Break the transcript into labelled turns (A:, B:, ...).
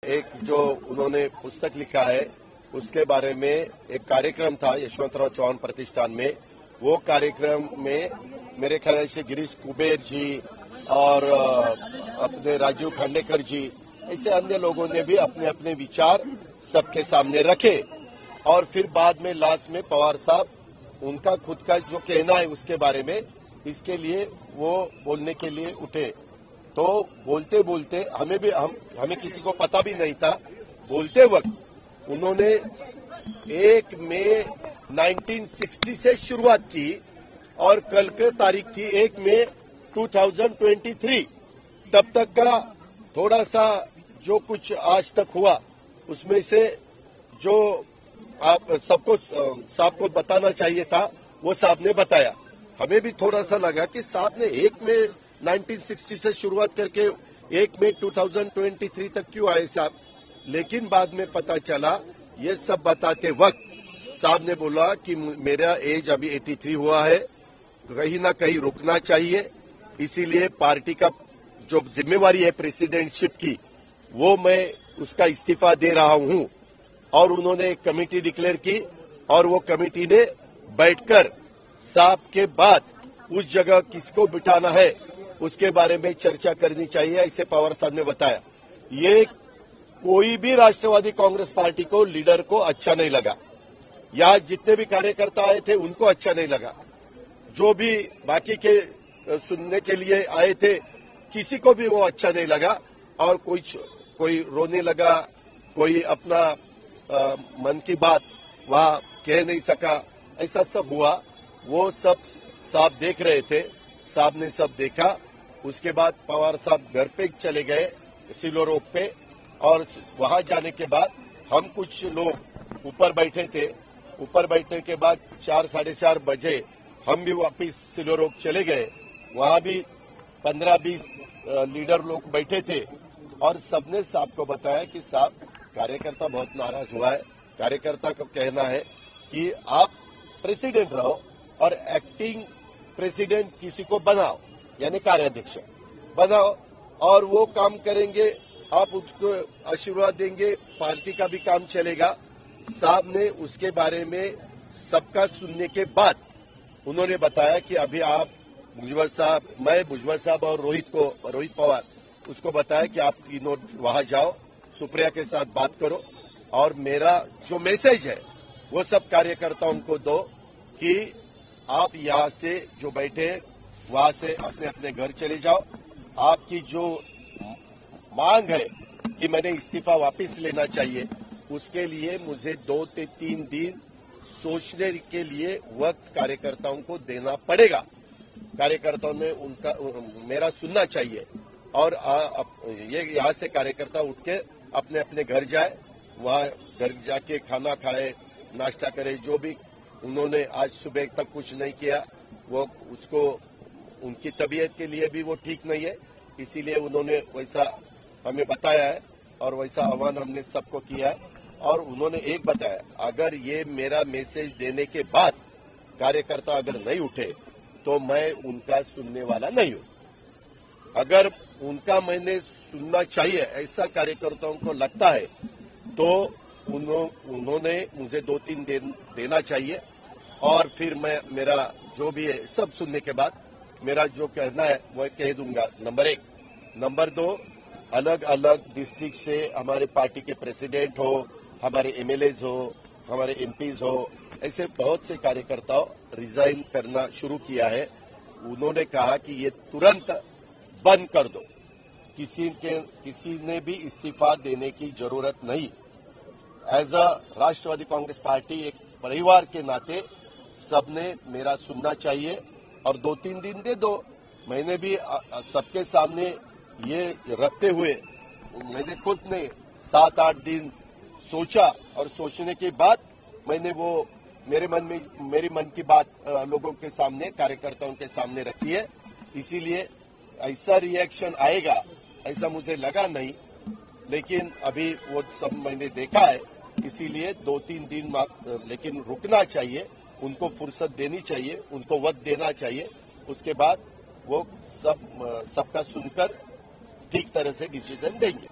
A: एक जो उन्होंने पुस्तक लिखा है उसके बारे में एक कार्यक्रम था यशवंतराव चौहान प्रतिष्ठान में। वो कार्यक्रम में मेरे ख्याल से गिरीश कुबेर जी और अपने राजीव खांडेकर जी ऐसे अन्य लोगों ने भी अपने अपने विचार सबके सामने रखे और फिर बाद में लास्ट में पवार साहब उनका खुद का जो कहना है उसके बारे में इसके लिए वो बोलने के लिए उठे। तो बोलते बोलते हमें किसी को पता भी नहीं था। बोलते वक्त उन्होंने 1 मई 1960 से शुरुआत की और कल की तारीख थी 1 मई 2023। तब तक का थोड़ा सा जो कुछ आज तक हुआ उसमें से जो आप सबको साहब को बताना चाहिए था वो साहब ने बताया। हमें भी थोड़ा सा लगा कि साहब ने 1 मई 1960 से शुरुआत करके 1 मई 2023 तक क्यों आए साहब। लेकिन बाद में पता चला ये सब बताते वक्त साहब ने बोला कि मेरा एज अभी 83 हुआ है, कहीं ना कहीं रुकना चाहिए, इसीलिए पार्टी का जो जिम्मेवारी है प्रेसिडेंटशिप की वो मैं उसका इस्तीफा दे रहा हूं। और उन्होंने एक कमेटी डिक्लेयर की और वो कमेटी ने बैठकर साहब के बाद उस जगह किसको बिठाना है उसके बारे में चर्चा करनी चाहिए, ऐसे पवार साहब ने बताया। ये कोई भी राष्ट्रवादी कांग्रेस पार्टी को लीडर को अच्छा नहीं लगा। यहाँ जितने भी कार्यकर्ता आए थे उनको अच्छा नहीं लगा। जो भी बाकी के सुनने के लिए आए थे किसी को भी वो अच्छा नहीं लगा और कोई रोने लगा, कोई अपना मन की बात वहां कह नहीं सका, ऐसा सब हुआ। वो सब साहब देख रहे थे, साहब ने सब देखा। उसके बाद पवार साहब घर पे चले गए सिलो रोड पे और वहां जाने के बाद हम कुछ लोग ऊपर बैठे थे। ऊपर बैठने के बाद 4 साढ़े 4 बजे हम भी वापिस सिलो रोड चले गए। वहां भी 15-20 लीडर लोग बैठे थे और सबने साहब को बताया कि साहब कार्यकर्ता बहुत नाराज हुआ है। कार्यकर्ता का कहना है कि आप प्रेसिडेंट रहो और एक्टिंग प्रेसिडेंट किसी को बनाओ, यानी कार्याध्यक्ष बनाओ और वो काम करेंगे, आप उसको आशीर्वाद देंगे, पार्टी का भी काम चलेगा। साहब ने उसके बारे में सबका सुनने के बाद उन्होंने बताया कि अभी आप भुजबल साहब, मैं भुजबल साहब और रोहित पवार उसको बताया कि आप तीनों वहां जाओ, सुप्रिया के साथ बात करो और मेरा जो मैसेज है वो सब कार्यकर्ताओं को दो कि आप यहां से जो बैठे वहां से अपने अपने घर चले जाओ। आपकी जो मांग है कि मैंने इस्तीफा वापस लेना चाहिए उसके लिए मुझे 2 से 3 दिन सोचने के लिए वक्त कार्यकर्ताओं को देना पड़ेगा। कार्यकर्ताओं ने मेरा सुनना चाहिए और ये यहाँ से कार्यकर्ता उठ के अपने अपने घर जाए, वहां घर जाके खाना खाए, नाश्ता करे। जो भी उन्होंने आज सुबह तक कुछ नहीं किया वो उसको उनकी तबीयत के लिए भी वो ठीक नहीं है, इसीलिए उन्होंने वैसा हमें बताया है और वैसा आह्वान हमने सबको किया है। और उन्होंने एक बताया, अगर ये मेरा मैसेज देने के बाद कार्यकर्ता अगर नहीं उठे तो मैं उनका सुनने वाला नहीं हूं। अगर उनका मैंने सुनना चाहिए ऐसा कार्यकर्ताओं को लगता है तो उन्होंने मुझे 2-3 दिन देना चाहिए और फिर मैं मेरा जो भी है सब सुनने के बाद मेरा जो कहना है वो कह दूंगा। नंबर 1। नंबर 2, अलग अलग डिस्ट्रिक्ट से हमारे पार्टी के प्रेसिडेंट हो, हमारे एमएलएज हो, हमारे एमपीज हो, ऐसे बहुत से कार्यकर्ताओं रिजाइन करना शुरू किया है। उन्होंने कहा कि ये तुरंत बंद कर दो, किसी ने भी इस्तीफा देने की जरूरत नहीं। As a Rashtrawadi Congress party एक परिवार के नाते सबने मेरा सुनना चाहिए और 2-3 दिन दे दो। मैंने भी सबके सामने ये रखते हुए मैंने खुद ने 7-8 दिन सोचा और सोचने के बाद मैंने वो मेरी मन की बात लोगों के सामने, कार्यकर्ताओं के सामने रखी है। इसीलिए ऐसा रिएक्शन आएगा ऐसा मुझे लगा नहीं, लेकिन अभी वो सब मैंने देखा है, इसीलिए 2-3 दिन लेकिन रुकना चाहिए, उनको फुर्सत देनी चाहिए, उनको वक्त देना चाहिए। उसके बाद वो सबका सुनकर ठीक तरह से डिसीजन देंगे।